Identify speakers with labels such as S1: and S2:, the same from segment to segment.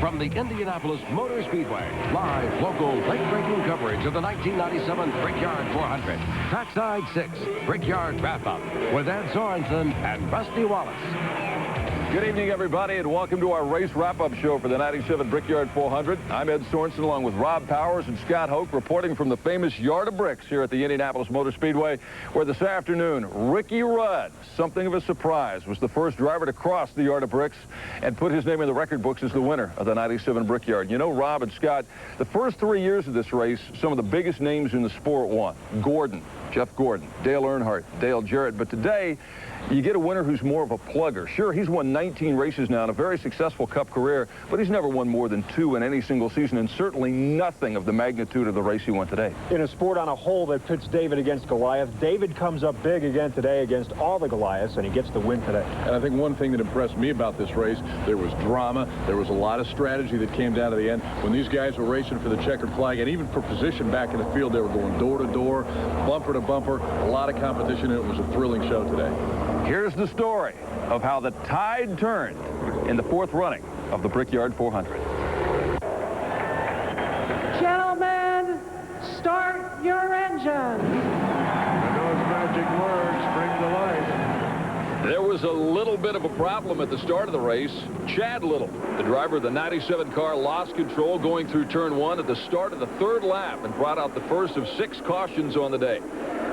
S1: From the Indianapolis Motor Speedway, live, local, late-breaking coverage of the 1997 Brickyard 400. Trackside 6, Brickyard wrap-up with Ed Sorensen and Rusty Wallace.
S2: Good evening, everybody, and welcome to our race wrap-up show for the 97 Brickyard 400. I'm Ed Sorensen, along with Rob Powers and Scott Hoke, reporting from the famous Yard of Bricks here at the Indianapolis Motor Speedway, where this afternoon, Ricky Rudd, something of a surprise, was the first driver to cross the Yard of Bricks and put his name in the record books as the winner of the 97 Brickyard. You know, Rob and Scott, the first 3 years of this race, some of the biggest names in the sport won. Gordon, Jeff Gordon, Dale Earnhardt, Dale Jarrett. But today, you get a winner who's more of a plugger. Sure, he's won 19 races now in a very successful Cup career, but he's never won more than 2 in any single season, and certainly nothing of the magnitude of the race he won today.
S3: In a sport on a whole that pits David against Goliath, David comes up big again today against all the Goliaths, and he gets the win today.
S4: And I think one thing that impressed me about this race, there was drama, there was a lot of strategy that came down to the end. When these guys were racing for the checkered flag, and even for position back in the field, they were going door to door, bumper to bumper, a lot of competition, and it was a thrilling show today.
S2: Here's the story of how the tide turned in the 4th running of the Brickyard 400.
S5: Gentlemen, start your engine.
S6: Those magic words bring to life.
S2: There was a little bit of a problem at the start of the race. Chad Little, the driver of the 97 car, lost control going through turn 1 at the start of the 3rd lap and brought out the first of 6 cautions on the day.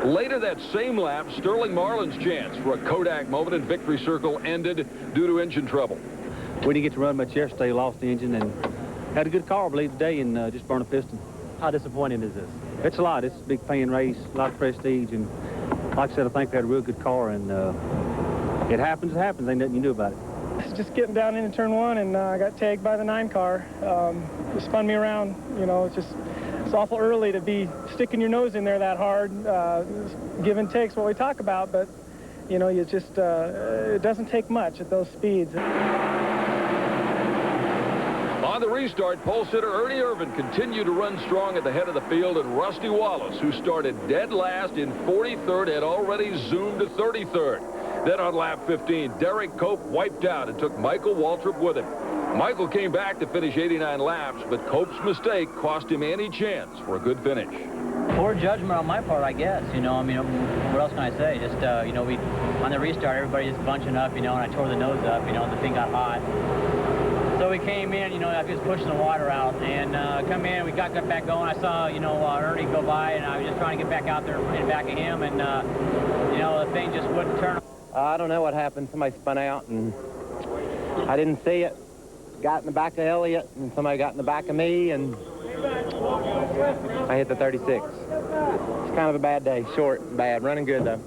S2: Later that same lap, Sterling Marlin's chance for a Kodak moment in victory circle ended due to engine trouble.
S7: We didn't get to run much yesterday, lost the engine, and had a good car, I believe, today, and just burned a piston. How disappointing is this? It's a lot. It's a big fan race, a lot of prestige, and like I said, I think we had a real good car, and it happens, ain't nothing you can do about it.
S8: It's just getting down into turn 1, and I got tagged by the 9 car. It spun me around, you know, it's awful early to be sticking your nose in there that hard. Give and take's what we talk about, but, you know, you just, it doesn't take much at those speeds.
S2: On the restart, pole sitter Ernie Irvin continued to run strong at the head of the field, and Rusty Wallace, who started dead last in 43rd, had already zoomed to 33rd. Then on lap 15, Derek Cope wiped out and took Michael Waltrip with him. Michael came back to finish 89 laps, but Cope's mistake cost him any chance for a good finish.
S9: Poor judgment on my part, I guess. You know, I mean, what else can I say? Just, you know, on the restart, everybody just bunching up, you know, and I tore the nose up, you know, and the thing got hot. So we came in, you know, I was pushing the water out, and come in, we got back going. I saw, you know, Ernie go by, and I was just trying to get back out there in back of him, and, you know, the thing just wouldn't turn.
S7: I don't know what happened. Somebody spun out, and I didn't see it. Got in the back of Elliott, and somebody got in the back of me, and I hit the 36. It's kind of a bad day. Short and bad. Running good, though.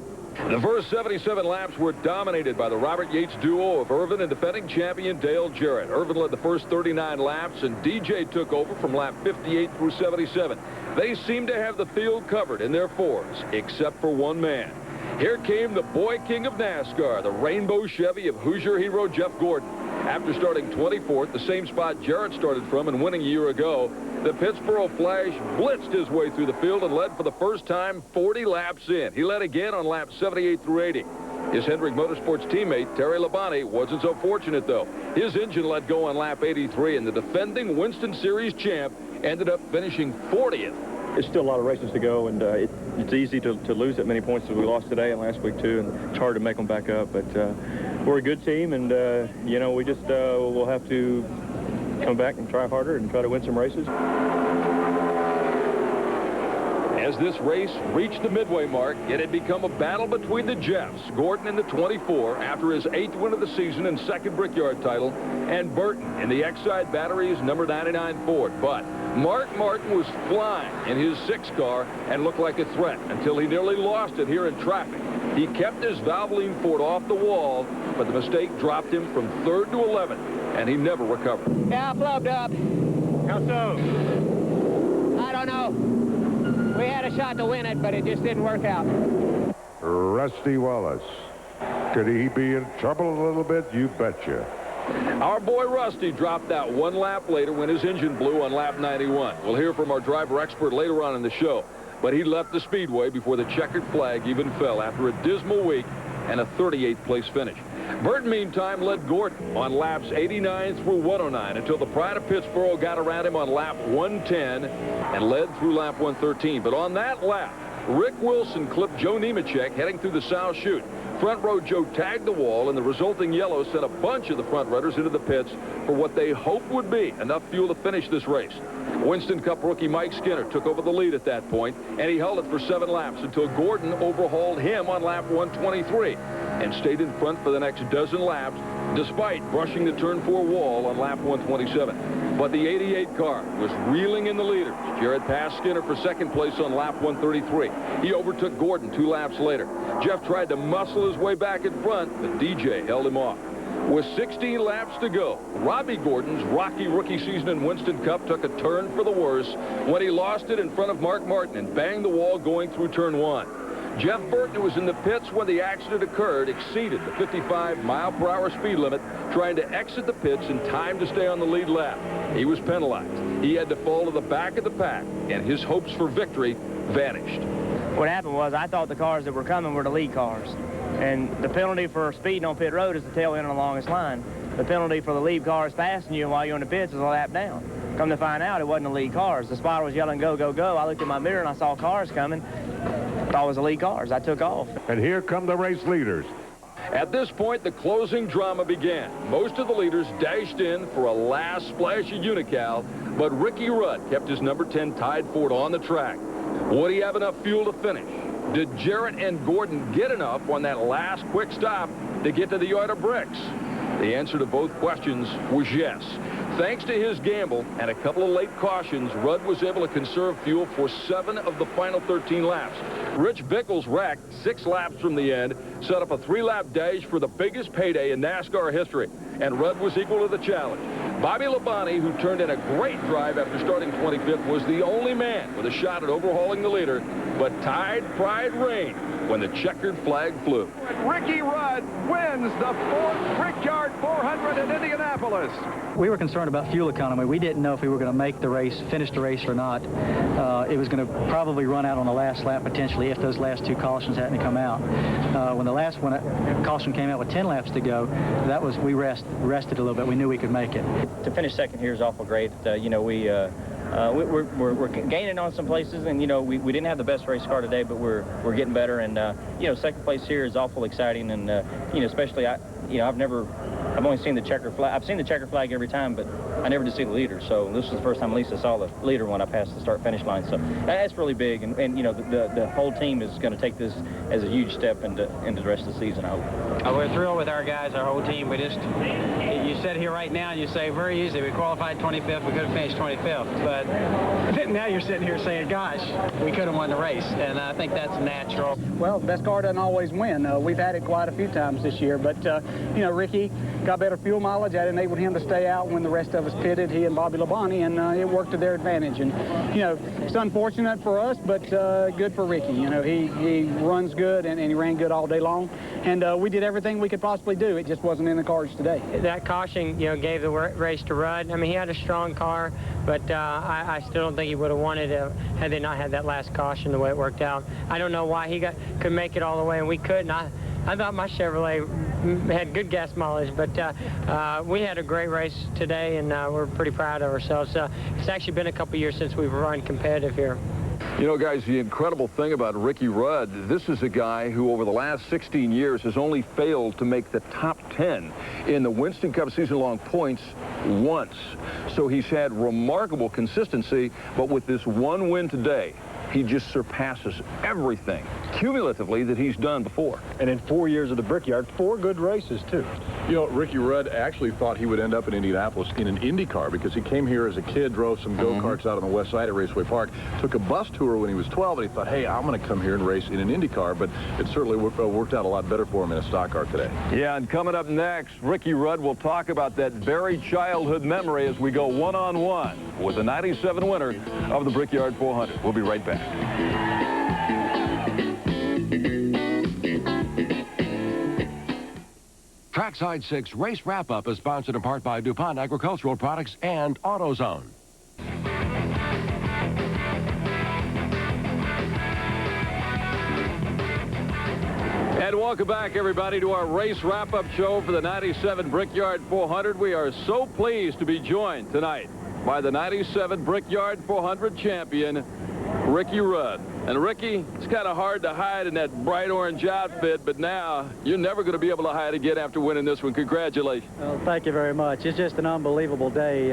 S2: The first 77 laps were dominated by the Robert Yates duo of Irvin and defending champion Dale Jarrett. Irvin led the first 39 laps, and DJ took over from lap 58 through 77. They seemed to have the field covered in their 4s, except for one man. Here came the boy king of NASCAR, the Rainbow Chevy of Hoosier hero Jeff Gordon. After starting 24th, the same spot Jarrett started from and winning a year ago, the Pittsboro Flash blitzed his way through the field and led for the first time 40 laps in. He led again on laps 78 through 80. His Hendrick Motorsports teammate, Terry Labonte, wasn't so fortunate, though. His engine let go on lap 83, and the defending Winston Series champ ended up finishing 40th.
S3: It's still a lot of races to go, and it's easy to lose that many points as we lost today and last week, too, and it's hard to make them back up. But we're a good team, and, you know, we just we'll have to come back and try harder and try to win some races.
S2: As this race reached the midway mark, it had become a battle between the Jeffs, Gordon in the 24 after his 8th win of the season and 2nd Brickyard title, and Burton in the Exide Batteries number 99 Ford. But Mark Martin was flying in his 6 car and looked like a threat until he nearly lost it here in traffic. He kept his Valvoline Ford off the wall, but the mistake dropped him from 3rd to 11th, and he never recovered.
S9: Yeah, I flubbed up.
S3: How so?
S9: I don't know. We had a shot to win it, but it just didn't work out.
S6: Rusty Wallace. Could he be in trouble a little bit? You betcha.
S2: Our boy Rusty dropped out 1 lap later when his engine blew on lap 91. We'll hear from our driver expert later on in the show. But he left the Speedway before the checkered flag even fell. After a dismal week, and a 38th place finish. Burton, meantime, led Gordon on laps 89 through 109 until the pride of Pittsburgh got around him on lap 110 and led through lap 113. But on that lap, Rick Wilson clipped Joe Nemechek heading through the South Chute. Front row Joe tagged the wall, and the resulting yellow sent a bunch of the front runners into the pits for what they hoped would be enough fuel to finish this race. Winston Cup rookie Mike Skinner took over the lead at that point, and he held it for 7 laps until Gordon overhauled him on lap 123 and stayed in front for the next dozen laps despite brushing the turn 4 wall on lap 127. But the 88 car was reeling in the leaders. Jarrett passed Skinner for second place on lap 133. He overtook Gordon 2 laps later. Jeff tried to muscle his way back in front, but DJ held him off. With 16 laps to go, Robbie Gordon's rocky rookie season in Winston Cup took a turn for the worse when he lost it in front of Mark Martin and banged the wall going through turn 1. Jeff Burton, who was in the pits when the accident occurred, exceeded the 55-mile-per-hour speed limit, trying to exit the pits in time to stay on the lead lap. He was penalized. He had to fall to the back of the pack, and his hopes for victory vanished.
S10: What happened was I thought the cars that were coming were the lead cars. And the penalty for speeding on pit road is the tail end on the longest line. The penalty for the lead cars passing you while you're in the pits is a lap down. Come to find out, it wasn't the lead cars. The spotter was yelling, go, go, go. I looked in my mirror and I saw cars coming. Thought it was the lead cars. I took off.
S6: And here come the race leaders.
S2: At this point, the closing drama began. Most of the leaders dashed in for a last splash of Unical, but Ricky Rudd kept his number 10 Tide Ford on the track. Would he have enough fuel to finish? Did Jarrett and Gordon get enough on that last quick stop to get to the yard of bricks? The answer to both questions was yes. Thanks to his gamble and a couple of late cautions, Rudd was able to conserve fuel for 7 of the final 13 laps. Rich Bickles racked 6 laps from the end, set up a 3-lap dash for the biggest payday in NASCAR history, and Rudd was equal to the challenge. Bobby Labonte, who turned in a great drive after starting 25th, was the only man with a shot at overhauling the leader, but Tide Pride reigned when the checkered flag flew.
S11: Ricky Rudd wins the 4th Brickyard 400 in Indianapolis.
S12: We were concerned about fuel economy. We didn't know if we were going to make the race, finish the race or not. It was going to probably run out on the last lap potentially if those last 2 cautions hadn't come out. When the last one caution came out with 10 laps to go, that was we rested a little bit. We knew we could make it.
S10: To finish second here is awful great. You know, we're gaining on some places, and you know we didn't have the best race car today, but we're getting better, and you know, second place here is awful exciting, and you know, especially I've only seen the checker flag. I've seen the checker flag every time, but I never did see the leader. So this is the first time at least I saw the leader when I passed the start-finish line. So that's really big, and you know, the whole team is going to take this as a huge step into the rest of the season, I hope.
S13: We're thrilled with our guys, our whole team. We just, you sit here right now and you say very easy, we qualified 25th, we could have finished 25th, but now you're sitting here saying, gosh, we could have won the race, and I think that's natural.
S14: Well, the best car doesn't always win. We've had it quite a few times this year, but you know, Ricky got better fuel mileage. That enabled him to stay out when the rest of us pitted, he and Bobby Labonte, and it worked to their advantage. And you know, it's unfortunate for us, but good for Ricky. You know, he runs good, and he ran good all day long, and we did everything we could possibly do. It just wasn't in the cards today.
S15: That caution, you know, gave the race to Rudd. I mean, he had a strong car, but I still don't think he would have wanted it had they not had that last caution the way it worked out. I don't know why he could make it all the way and we couldn't. I thought my Chevrolet had good gas mileage, but we had a great race today, and we're pretty proud of ourselves. It's actually been a couple years since we've run competitive here.
S2: You know, guys, the incredible thing about Ricky Rudd, this is a guy who over the last 16 years has only failed to make the top 10 in the Winston Cup season-long points once. So he's had remarkable consistency, but with this one win today, he just surpasses everything cumulatively that he's done before.
S3: And in 4 years of the Brickyard, 4 good races, too.
S4: You know, Ricky Rudd actually thought he would end up in Indianapolis in an Indy car because he came here as a kid, drove some go-karts out on the west side at Raceway Park, took a bus tour when he was 12, and he thought, hey, I'm going to come here and race in an Indy car, but it certainly worked out a lot better for him in a stock car today.
S2: Yeah, and coming up next, Ricky Rudd will talk about that buried childhood memory as we go one-on-one with the 97 winner of the Brickyard 400. We'll be right back.
S1: Trackside 6 Race Wrap-Up is sponsored in part by DuPont Agricultural Products and AutoZone.
S2: And welcome back, everybody, to our race wrap-up show for the 97 Brickyard 400. We are so pleased to be joined tonight by the 97 Brickyard 400 champion, Ricky Rudd. And Ricky, it's kind of hard to hide in that bright orange outfit, but now you're never going to be able to hide again after winning this one. Congratulations.
S12: Well, thank you very much. It's just an unbelievable day.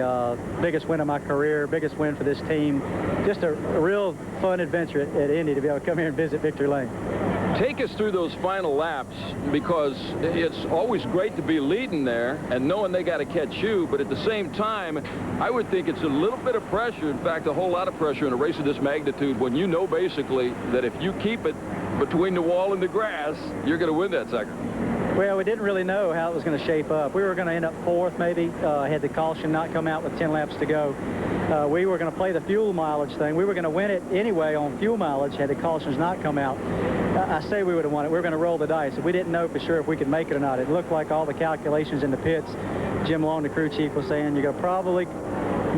S12: Biggest win of my career, biggest win for this team. Just a real fun adventure at Indy to be able to come here and visit Victory Lane.
S2: Take us through those final laps, because it's always great to be leading there and knowing they got to catch you, but at the same time, I would think it's a little bit of pressure, in fact, a whole lot of pressure in a race of this magnitude when you know basically that if you keep it between the wall and the grass, you're going to win that sucker.
S12: Well, we didn't really know how it was going to shape up. We were going to end up fourth, maybe. Had the caution not come out with 10 laps to go. We were going to play the fuel mileage thing. We were going to win it anyway on fuel mileage had the cautions not come out. I say we would have won it. We were going to roll the dice. We didn't know for sure if we could make it or not. It looked like all the calculations in the pits. Jim Long, the crew chief, was saying, you're going to probably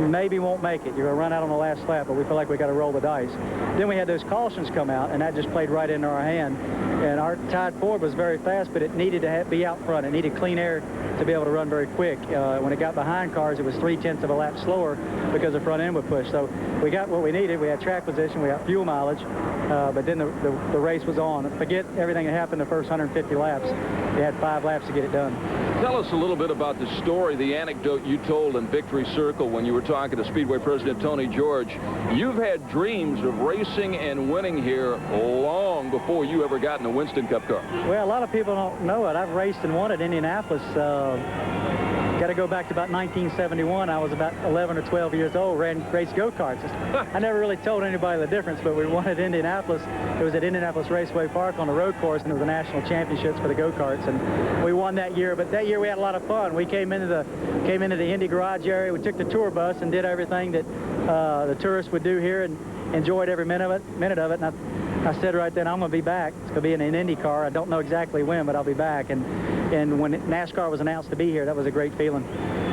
S12: maybe won't make it. You're going to run out on the last lap, but we feel like we got to roll the dice. Then we had those cautions come out, and that just played right into our hand. And our tied Ford was very fast, but it needed to be out front. It needed clean air to be able to run very quick. When it got behind cars, it was 3/10 of a lap slower because the front end would push. So we got what we needed. We had track position, we got fuel mileage, but then the race was on. Forget everything that happened the first 150 laps. We had 5 laps to get it done.
S2: Tell us a little bit about the story, the anecdote you told in Victory Circle when you were talking to Speedway President Tony George. You've had dreams of racing and winning here long before you ever got in a Winston Cup car.
S12: Well, a lot of people don't know it. I've raced and won at Indianapolis. Got to go back to about 1971. I was about 11 or 12 years old, raced go-karts. I never really told anybody the difference, but we won at Indianapolis. It was at Indianapolis Raceway Park on the road course, and it was the national championships for the go-karts, and we won that year. But that year we had a lot of fun. We came into the Indy garage area. We took the tour bus and did everything that the tourists would do here, and enjoyed every minute of it. And I said right then, I'm going to be back. It's going to be in an Indy car. I don't know exactly when, but I'll be back. And when NASCAR was announced to be here, that was a great feeling.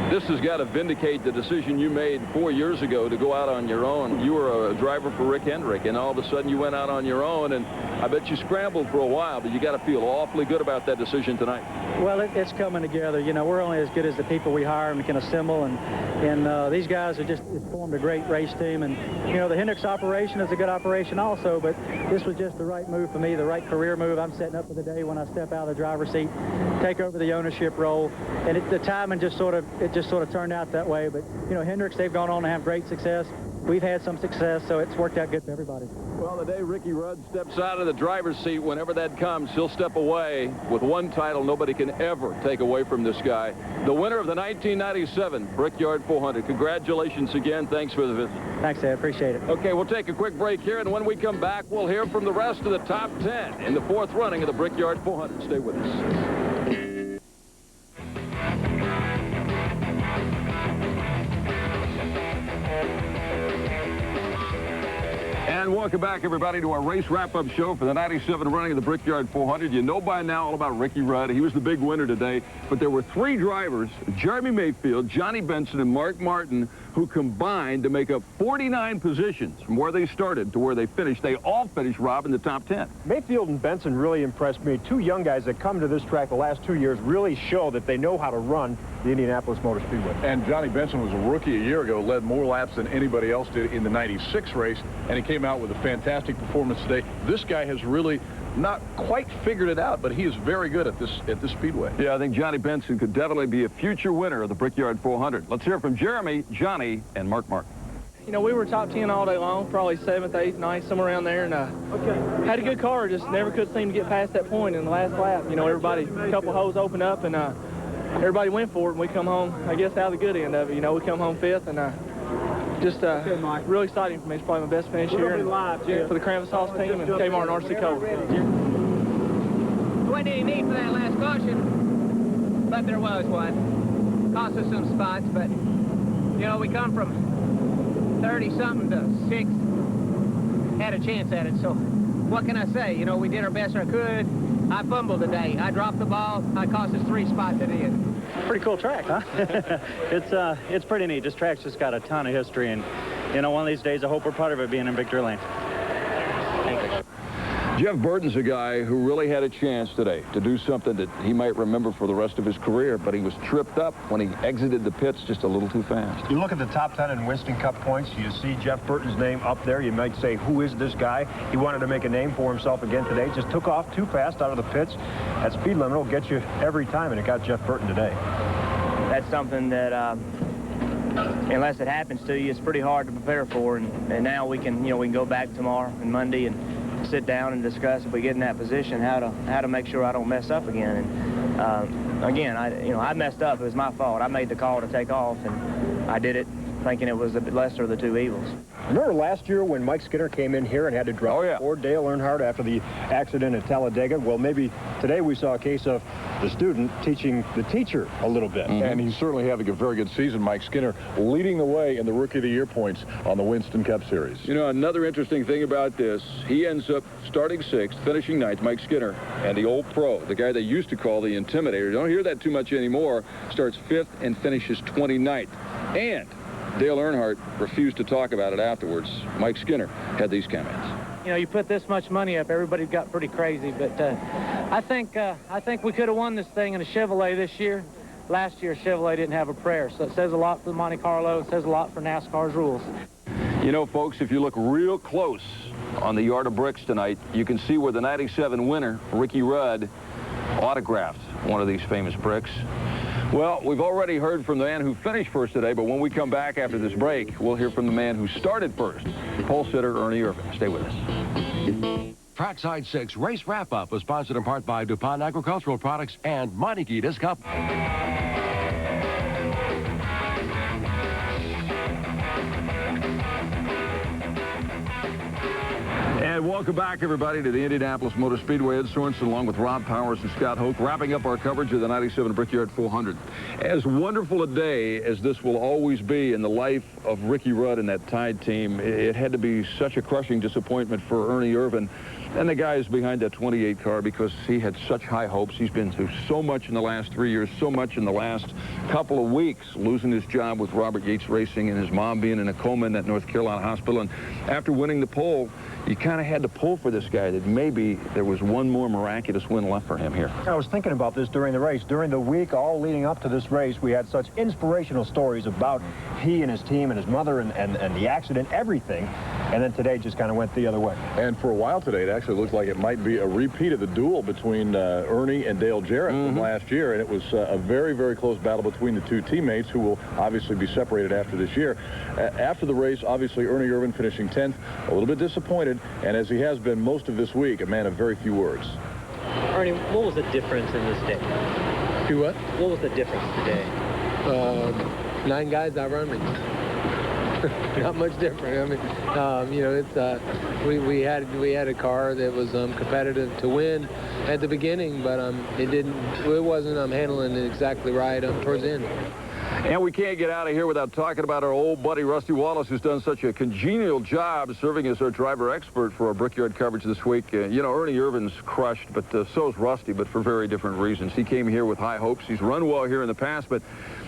S2: This has got to vindicate the decision you made 4 years ago to go out on your own. You were a driver for Rick Hendrick, and all of a sudden you went out on your own, and I bet you scrambled for a while, but you got to feel awfully good about that decision tonight.
S12: Well, it's coming together. You know, we're only as good as the people we hire and can assemble, and these guys are just formed a great race team. And, you know, the Hendricks operation is a good operation also, but this was just the right move for me, the right career move. I'm setting up for the day when I step out of the driver's seat, take over the ownership role, and the timing just sort of turned out that way. But, you know, Hendricks, they've gone on to have great success. We've had some success, so it's worked out good for everybody.
S2: Well, the day Ricky Rudd steps out of the driver's seat, whenever that comes, he'll step away with one title nobody can ever take away from this guy. The winner of the 1997 Brickyard 400. Congratulations again. Thanks for the visit.
S12: Thanks, Ed. Appreciate it.
S2: Okay, we'll take a quick break here, and when we come back, we'll hear from the rest of the top 10 in the 4th running of the Brickyard 400. Stay with us. And welcome back, everybody, to our race wrap-up show for the 97 running of the Brickyard 400. You know by now all about Ricky Rudd. He was the big winner today. But there were 3 drivers, Jeremy Mayfield, Johnny Benson, and Mark Martin, who combined to make up 49 positions from where they started to where they finished. They all finished, Rob, in the top 10.
S16: Mayfield and Benson really impressed me. 2 young guys that come to this track the last 2 years really show that they know how to run the Indianapolis Motor Speedway.
S4: And Johnny Benson was a rookie a year ago, led more laps than anybody else did in the 96 race, and he came out with a fantastic performance today. This guy has really not quite figured it out, but he is very good at this Speedway.
S2: Yeah, I think Johnny Benson could definitely be a future winner of the Brickyard 400. Let's hear from Jeremy, Johnny, and Mark Martin.
S8: You know, we were top 10 all day long, probably 7th, 8th, 9th, somewhere around there, and had a good car, just never could seem to get past that point in the last lap. You know, everybody, a couple holes opened up, and everybody went for it, and we come home, I guess, out of the good end of it. You know, we come home 5th, and just really exciting for me. It's probably my best finish here for the Canvas House team and Kmart and RC Cole.
S17: Wasn't any need for that last caution, but there was one. Cost us some spots, but, you know, we come from 30-something to 6th, had a chance at it, so what can I say? You know, we did our best I could. I fumbled today. I dropped the ball. I cost us 3 spots at the end.
S7: Pretty cool track, huh? It's pretty neat. This track's just got a ton of history, and, you know, one of these days I hope we're part of it being in Victory Lane. Thank you.
S2: Jeff Burton's a guy who really had a chance today to do something that he might remember for the rest of his career, but he was tripped up when he exited the pits just a little too fast.
S16: You look at the top 10 in Winston Cup points, you see Jeff Burton's name up there. You might say, who is this guy? He wanted to make a name for himself again today. Just took off too fast out of the pits. That speed limit will get you every time, and it got Jeff Burton today.
S10: That's something that, unless it happens to you, it's pretty hard to prepare for. And now we can, we can go back tomorrow and Monday and sit down and discuss, if we get in that position, how to make sure I don't mess up again. And again, I messed up. It was my fault. I made the call to take off, and I did it thinking it was the lesser of the two evils.
S16: Remember last year when Mike Skinner came in here and had to drop for Dale Earnhardt after the accident at Talladega? Well, maybe today we saw a case of the student teaching the teacher a little bit.
S4: And he's certainly having a very good season, Mike Skinner, leading the way in the Rookie of the Year points on the Winston Cup Series.
S2: You know, another interesting thing about this, he ends up starting 6th, finishing 9th, Mike Skinner, and the old pro, the guy they used to call the Intimidator, don't hear that too much anymore, starts 5th and finishes 29th. And Dale Earnhardt refused to talk about it afterwards. Mike Skinner had these comments.
S18: You put this much money up, everybody got pretty crazy, but I think we could have won this thing in a Chevrolet this year. Last year, Chevrolet didn't have a prayer, so it says a lot for Monte Carlo. It says a lot for NASCAR's rules.
S2: You know, folks, if you look real close on the Yard of Bricks tonight, you can see where the '97 winner, Ricky Rudd, autographed one of these famous bricks. Well, we've already heard from the man who finished first today, but when we come back after this break, we'll hear from the man who started first, pole sitter Ernie Irvin. Stay with us.
S1: Trackside 6 race wrap-up was sponsored in part by DuPont Agricultural Products and Meineke Disc Cup.
S2: And welcome back, everybody, to the Indianapolis Motor Speedway. Ed Sorensen, along with Rob Powers and Scott Hoke, wrapping up our coverage of the '97 Brickyard 400. As wonderful a day as this will always be in the life of Ricky Rudd and that Tide team, it had to be such a crushing disappointment for Ernie Irvin and the guys behind that 28 car, because he had such high hopes. He's been through so much in the last 3 years, so much in the last couple of weeks, losing his job with Robert Yates Racing and his mom being in a coma in that North Carolina hospital. And after winning the pole, you kind of had to pull for this guy, that maybe there was one more miraculous win left for him here.
S16: I was thinking about this during the race. During the week, all leading up to this race, we had such inspirational stories about he and his team and his mother and the accident, everything. And then today just kind of went the other way.
S4: And for a while today, it actually looked like it might be a repeat of the duel between Ernie and Dale Jarrett from last year. And it was a very, very close battle between the two teammates, who will obviously be separated after this year. After the race, obviously, Ernie Irvin finishing 10th, a little bit disappointed. And as he has been most of this week, a man of very few words.
S19: Ernie, what was the difference in this day?
S20: What?
S19: What was the difference today?
S20: 9 guys outrun me. Not much different. I mean, it's we had a car that was competitive to win at the beginning, but it wasn't handling it exactly right towards the end.
S2: And we can't get out of here without talking about our old buddy Rusty Wallace, who's done such a congenial job serving as our driver expert for our Brickyard coverage this week. Ernie Irvin's crushed, but so is Rusty, but for very different reasons. He came here with high hopes. He's run well here in the past, but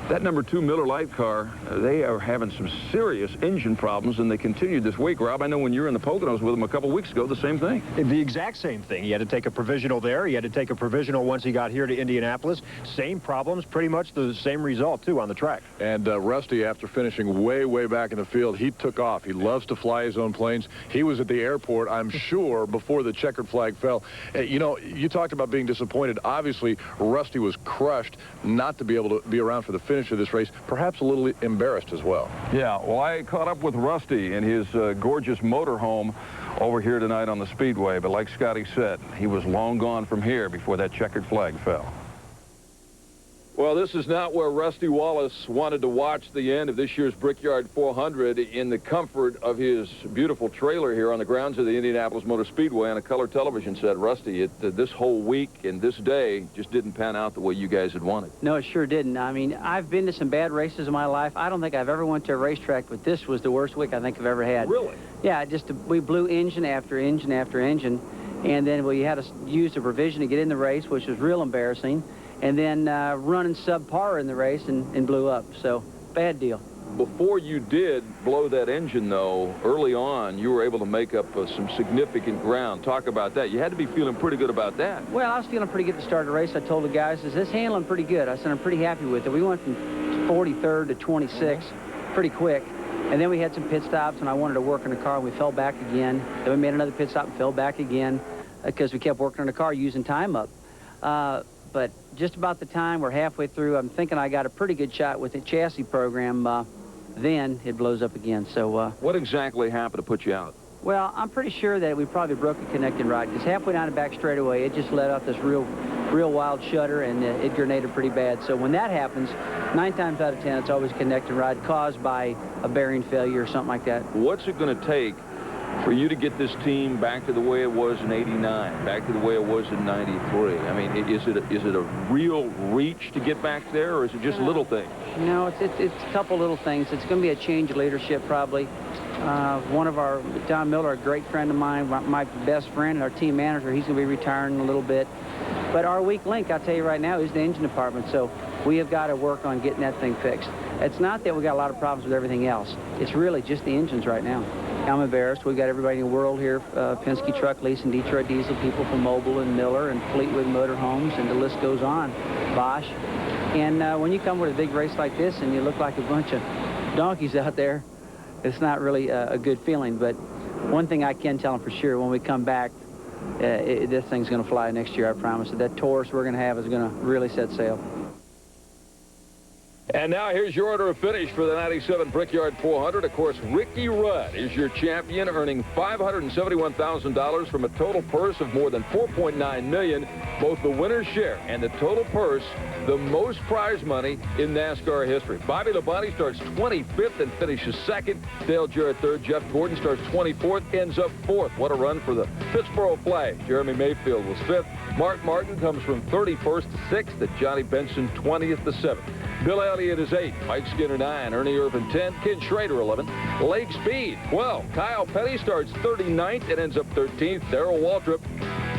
S2: that number 2 Miller Lite car, they are having some serious engine problems, and they continued this week. Rob, I know when you were in the Poconos with him a couple weeks ago, the same thing.
S16: The exact same thing. He had to take a provisional there. He had to take a provisional once he got here to Indianapolis. Same problems, pretty much the same result, too, on the track.
S4: And Rusty, after finishing way, way back in the field, he took off. He loves to fly his own planes. He was at the airport, I'm sure, before the checkered flag fell. You talked about being disappointed. Obviously, Rusty was crushed not to be able to be around for the finish of this race, perhaps a little embarrassed as well.
S2: Yeah, well, I caught up with Rusty in his gorgeous motorhome over here tonight on the Speedway, but like Scotty said, he was long gone from here before that checkered flag fell. Well, this is not where Rusty Wallace wanted to watch the end of this year's Brickyard 400 in the comfort of his beautiful trailer here on the grounds of the Indianapolis Motor Speedway on a color television set. Rusty, this whole week and this day just didn't pan out the way you guys had wanted.
S9: No, it sure didn't. I mean, I've been to some bad races in my life. I don't think I've ever went to a racetrack, but this was the worst week I think I've ever had.
S2: Really?
S9: Yeah, we blew engine after engine after engine, and then we had to use a provision to get in the race, which was real embarrassing. And then running subpar in the race and blew up. So, bad deal.
S2: before you did blow that engine, though, early on, you were able to make up some significant ground. Talk about that. You had to be feeling pretty good about that.
S21: Well, I was feeling pretty good to start the race. I told the guys, is this handling pretty good? I said, I'm pretty happy with it. We went from 43rd to 26 pretty quick. And then we had some pit stops, and I wanted to work on the car, and we fell back again. Then we made another pit stop and fell back again because we kept working on the car, using time up. But just about the time we're halfway through, I'm thinking I got a pretty good shot with the chassis program. Then it blows up again. So
S2: what exactly happened to put you out?
S21: Well, I'm pretty sure that we probably broke a connecting rod, because halfway down the back straightaway, it just let out this real wild shudder, and it grenaded pretty bad. So when that happens, 9 times out of 10, it's always a connecting rod caused by a bearing failure or something like that.
S2: What's it going to take for you to get this team back to the way it was in '89, back to the way it was in '93? I mean, is it a real reach to get back there, or is it just little things?
S21: No, it's a couple little things. It's going to be a change of leadership, probably. One of our, Don Miller, a great friend of mine, my best friend, and our team manager, he's going to be retiring in a little bit. But our weak link, I'll tell you right now, is the engine department. So we have got to work on getting that thing fixed. It's not that we got a lot of problems with everything else. It's really just the engines right now. I'm embarrassed. We've got everybody in the world here, Penske Truck Leasing, Detroit Diesel, people from Mobil and Miller and Fleetwood Motorhomes, and the list goes on, Bosch. And when you come with a big race like this and you look like a bunch of donkeys out there, it's not really a good feeling. But one thing I can tell them for sure, when we come back, this thing's going to fly next year, I promise. That Taurus we're going to have is going to really set sail.
S2: And now here's your order of finish for the '97 Brickyard 400. Of course, Ricky Rudd is your champion, earning $571,000 from a total purse of more than $4.9 million. Both the winner's share and the total purse, the most prize money in NASCAR history. Bobby Labonte starts 25th and finishes 2nd. Dale Jarrett 3rd. Jeff Gordon starts 24th, ends up 4th. What a run for the Pittsburgh flag. Jeremy Mayfield was 5th. Mark Martin comes from 31st to 6th, and Johnny Benson 20th to 7th. Bill Elliott is 8, Mike Skinner 9, Ernie Irvin 10, Ken Schrader 11, Lake Speed 12. Kyle Petty starts 39th and ends up 13th. Darrell Waltrip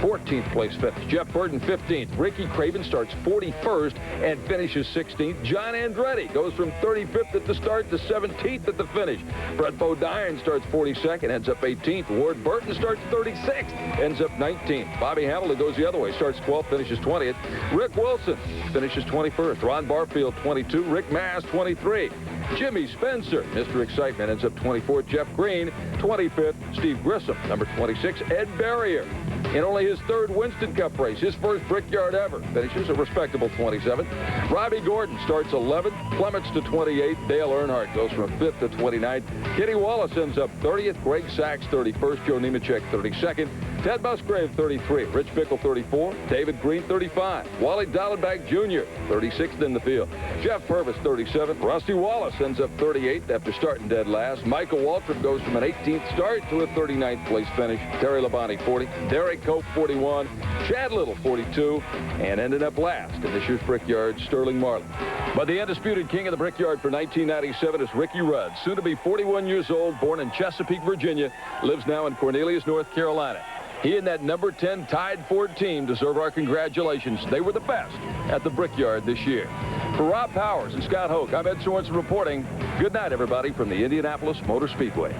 S2: 14th place finish. Jeff Burton 15th. Ricky Craven starts 41st and finishes 16th. John Andretti goes from 35th at the start to 17th at the finish. Brett Bodine starts 42nd, ends up 18th. Ward Burton starts 36th, ends up 19th. Bobby Hamilton goes the other way, starts 12th, finishes 20th. Rick Wilson finishes 21st. Ron Barfield 22. Rick Mass 23. Jimmy Spencer, Mr. Excitement, ends up 24th. Jeff Green 25th. Steve Grissom, number 26. Ed Barrier, in only his 3rd Winston Cup race, his first Brickyard ever, finishes a respectable 27th. Robbie Gordon starts 11th, plummets to 28th. Dale Earnhardt goes from 5th to 29th. Kenny Wallace ends up 30th. Greg Sachs 31st. Joe Nemechek 32nd. Ted Musgrave 33. Rich Bickle 34. David Green 35. Wally Dallenbach Jr. 36th in the field. Jeff Purvis 37th. Rusty Wallace ends up 38th after starting dead last. Michael Waltrip goes from an 18th start to a 39th place finish. Terry Labonte 40. Derek Cope 41. Chad Little 42. And ended up last in this year's Brickyard, Sterling Marlin. But the undisputed king of the Brickyard for 1997 is Ricky Rudd, soon to be 41 years old, born in Chesapeake, Virginia, lives now in Cornelius, North Carolina. He and that number 10 Tide Ford team deserve our congratulations. They were the best at the Brickyard this year. For Rob Powers and Scott Hoke, I'm Ed Sorensen reporting. Good night, everybody, from the Indianapolis Motor Speedway.